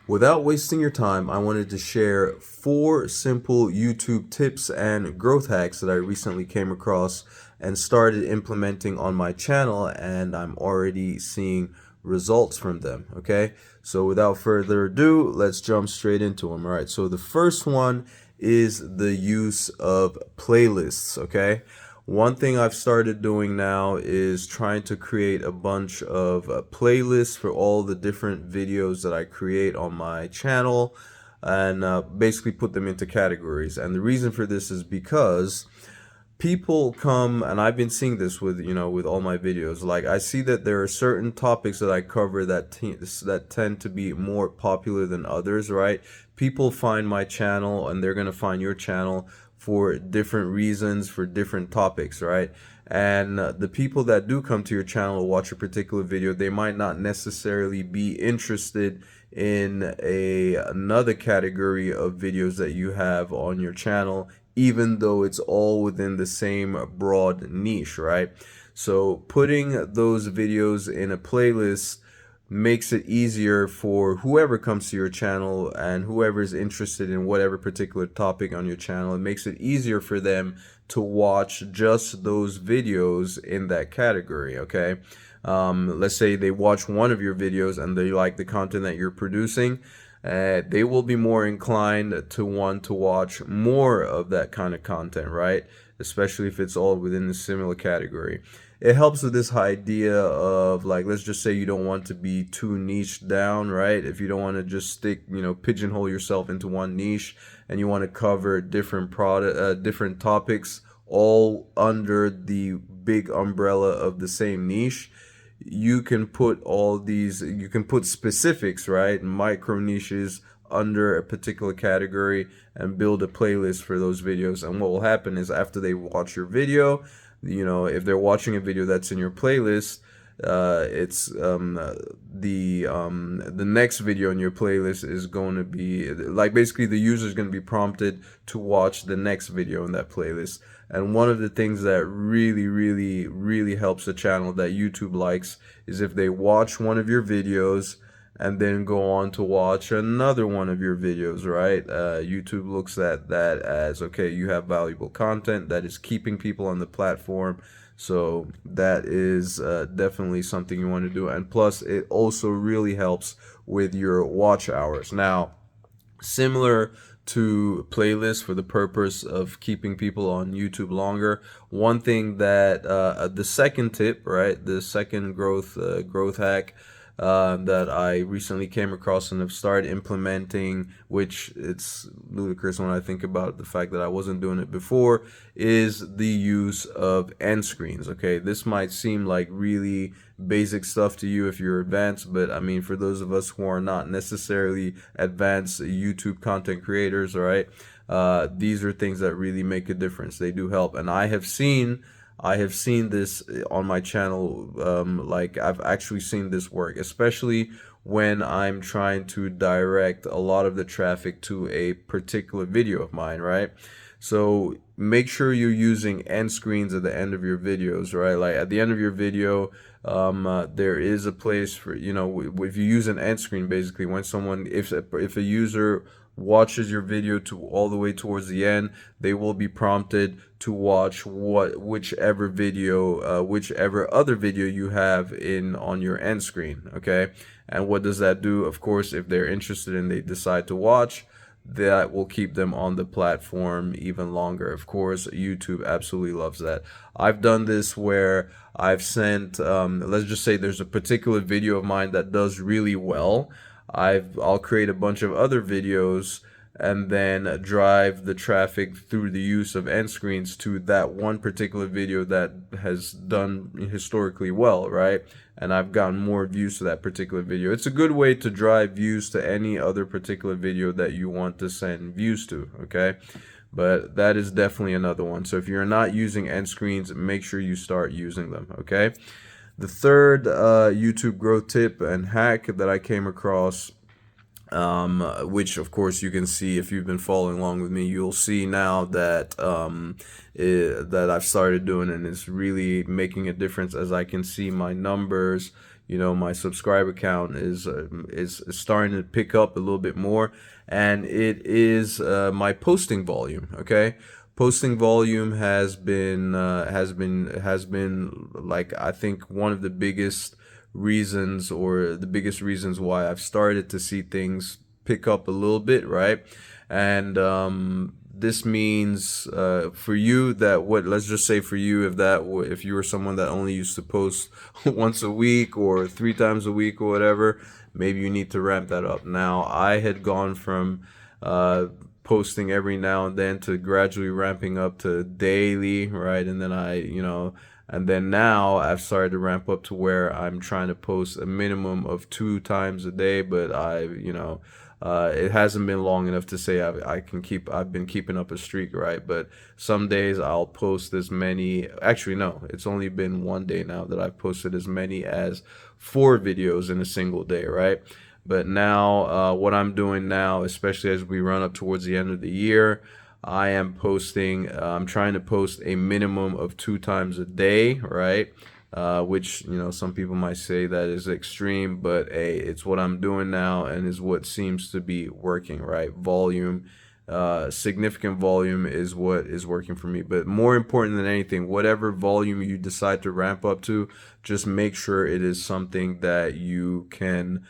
Without wasting your time, I wanted to share 4 simple YouTube tips and growth hacks that I recently came across and started implementing on my channel, and I'm already seeing results from them. Okay, so without further ado, let's jump straight into them. All right, so the first one is the use of playlists. Okay, one thing I've started doing now is trying to create a bunch of playlists for all the different videos that I create on my channel, and basically put them into categories. And the reason for this is because people come, and I've been seeing this with with all my videos. Like, I see that there are certain topics that I cover that tend to be more popular than others, right? People find my channel and they're going to find your channel for different reasons, for different topics, right? And the people that do come to your channel to watch a particular video, they might not necessarily be interested in another category of videos that you have on your channel, even though it's all within the same broad niche, right? So putting those videos in a playlist makes it easier for whoever comes to your channel and whoever is interested in whatever particular topic on your channel. It makes it easier for them to watch just those videos in that category. Okay, let's say they watch one of your videos and they like the content that you're producing. They will be more inclined to want to watch more of that kind of content, right? Especially if it's all within a similar category. It helps with this idea of, like, let's just say you don't want to be too niche down, right? If you don't want to just stick, pigeonhole yourself into one niche, and you want to cover different topics all under the big umbrella of the same niche, you can put specifics, right? Micro niches under a particular category and build a playlist for those videos. And what will happen is, after they watch your video, if they're watching a video that's in your playlist, it's the next video in your playlist is going to be, like, basically the user is going to be prompted to watch the next video in that playlist. And one of the things that really, really, really helps the channel, that YouTube likes, is if they watch one of your videos and then go on to watch another one of your videos, right? YouTube looks at that as, okay, you have valuable content that is keeping people on the platform. So that is definitely something you want to do. And plus, it also really helps with your watch hours. Now, similar to playlists for the purpose of keeping people on YouTube longer, one thing that the second tip, right, the second growth hack that I recently came across and have started implementing, which it's ludicrous when I think about the fact that I wasn't doing it before, is the use of end screens. Okay, this might seem like really basic stuff to you if you're advanced, but I mean, for those of us who are not necessarily advanced YouTube content creators, all right, these are things that really make a difference. They do help, and I have seen this on my channel. Like, I've actually seen this work, especially when I'm trying to direct a lot of the traffic to a particular video of mine, right? So make sure you're using end screens at the end of your videos, right? Like, at the end of your video, there is a place for, if you use an end screen, basically, when someone, if a user watches your video to all the way towards the end, they will be prompted to watch whichever other video you have in on your end screen. Okay, and what does that do? Of course, if they're interested and they decide to watch, that will keep them on the platform even longer. Of course, YouTube absolutely loves that. I've done this where I've sent, let's just say there's a particular video of mine that does really well. I'll create a bunch of other videos and then drive the traffic through the use of end screens to that one particular video that has done historically well, right? And I've gotten more views to that particular video. It's a good way to drive views to any other particular video that you want to send views to, okay? But that is definitely another one. So if you're not using end screens, make sure you start using them, okay? The third YouTube growth tip and hack that I came across, which of course you can see if you've been following along with me, you'll see now that that I've started doing, and it's really making a difference as I can see my numbers, my subscriber count is starting to pick up a little bit more, and it is my posting volume. Okay, posting volume has been like, I think, one of the biggest reasons, or the biggest reasons why I've started to see things pick up a little bit, right? And this means for you that, what let's just say for you, if you were someone that only used to post once a week or 3 times a week or whatever, maybe you need to ramp that up. Now, I had gone from posting every now and then to gradually ramping up to daily, right? And then and then now I've started to ramp up to where I'm trying to post a minimum of 2 times a day. But it hasn't been long enough to say I've been keeping up a streak, right? But some days I'll post as many. Actually, no, it's only been one day now that I've posted as many as 4 videos in a single day, right? But now, what I'm doing now, especially as we run up towards the end of the year, I'm trying to post a minimum of 2 times a day, right? Which, some people might say that is extreme, but hey, it's what I'm doing now and is what seems to be working, right? Significant volume is what is working for me. But more important than anything, whatever volume you decide to ramp up to, just make sure it is something that you can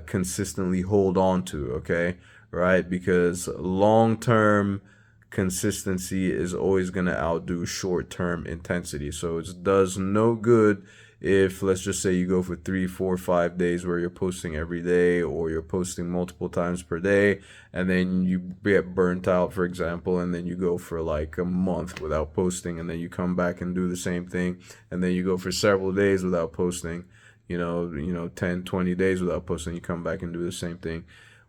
consistently hold on to, okay? Right? Because long-term consistency is always going to outdo short-term intensity. So it does no good if, let's just say, you go for 3, 4, 5 days where you're posting every day, or you're posting multiple times per day, and then you get burnt out, for example, and then you go for like a month without posting, and then you come back and do the same thing, and then you go for several days without posting, 10, 20 days without posting, you come back and do the same thing.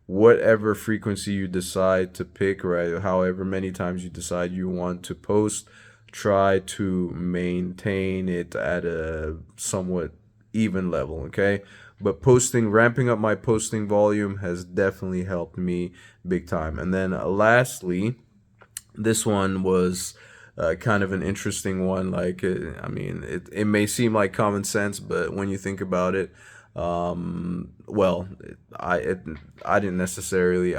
Whatever frequency you decide to pick, right, however many times you decide you want to post, try to maintain it at a somewhat even level, okay? But ramping up my posting volume has definitely helped me big time. And then lastly, this one was kind of an interesting one. Like, it may seem like common sense, but when you think about it, well, I didn't necessarily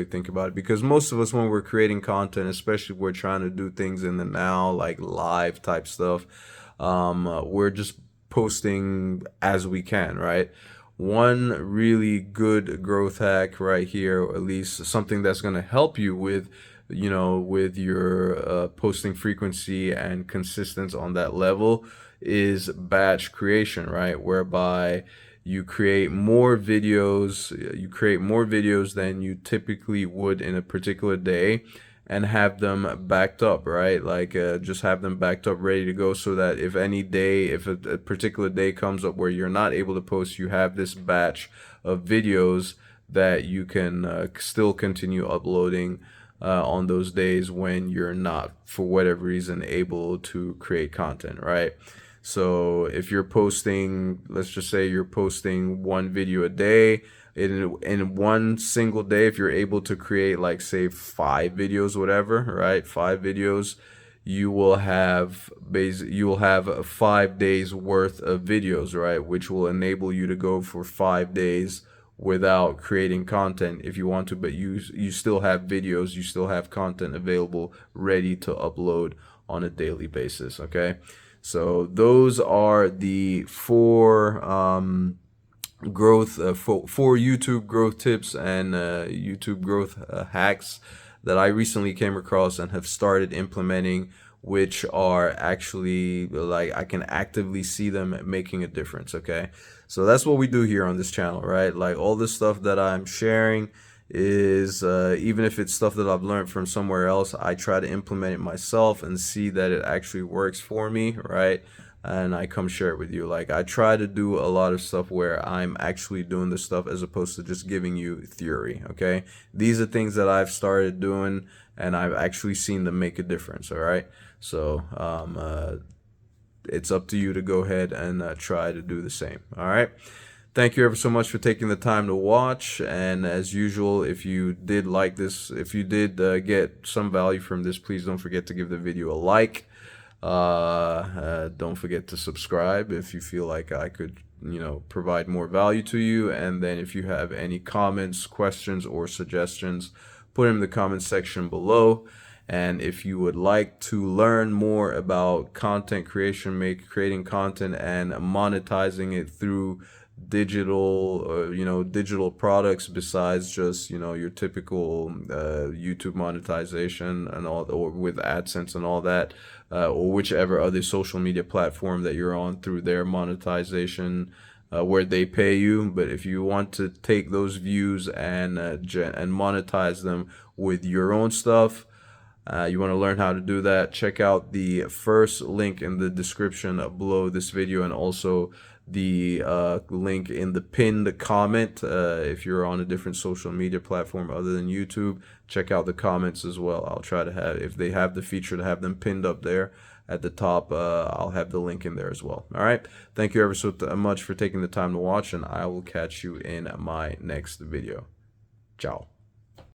think about it, because most of us, when we're creating content, especially if we're trying to do things in the now, like live type stuff, we're just posting as we can, right? One really good growth hack right here, or at least something that's going to help you with with your posting frequency and consistency on that level, is batch creation, right? Whereby you create more videos than you typically would in a particular day, and have them backed up, right? Like, just have them backed up, ready to go, so that if a particular day comes up where you're not able to post, you have this batch of videos that you can still continue uploading on those days when you're not, for whatever reason, able to create content, right? So if you're posting, let's just say you're posting 1 video a day, in one single day, if you're able to create, like, say 5 videos, whatever, right? 5 videos, you will have 5 days worth of videos, right? Which will enable you to go for 5 days without creating content if you want to, but you still have videos, you still have content available, ready to upload on a daily basis, okay? So those are the 4 for YouTube growth tips and YouTube growth hacks that I recently came across and have started implementing, which are actually, like, I can actively see them making a difference, okay? So that's what we do here on this channel, right? Like, all this stuff that I'm sharing is, even if it's stuff that I've learned from somewhere else, I try to implement it myself and see that it actually works for me, right? And I come share it with you. Like, I try to do a lot of stuff where I'm actually doing this stuff, as opposed to just giving you theory, okay? These are things that I've started doing and I've actually seen them make a difference, all right? So it's up to you to go ahead and try to do the same, all right? Thank you ever so much for taking the time to watch. And as usual, if you did like this, if you did get some value from this, please don't forget to give the video a like. Don't forget to subscribe if you feel like I could provide more value to you. And then if you have any comments, questions, or suggestions, put them in the comment section below. And if you would like to learn more about content creation, creating content and monetizing it through digital products besides just your typical YouTube monetization and all, or with AdSense and all that, or whichever other social media platform that you're on through their monetization, where they pay you. But if you want to take those views and monetize them with your own stuff, you want to learn how to do that, check out the first link in the description below this video, and also the link in the pinned comment. If you're on a different social media platform other than YouTube, check out the comments as well. I'll try to have, if they have the feature to have them pinned up there at the top, I'll have the link in there as well. All right, thank you ever so much for taking the time to watch, and I will catch you in my next video. Ciao.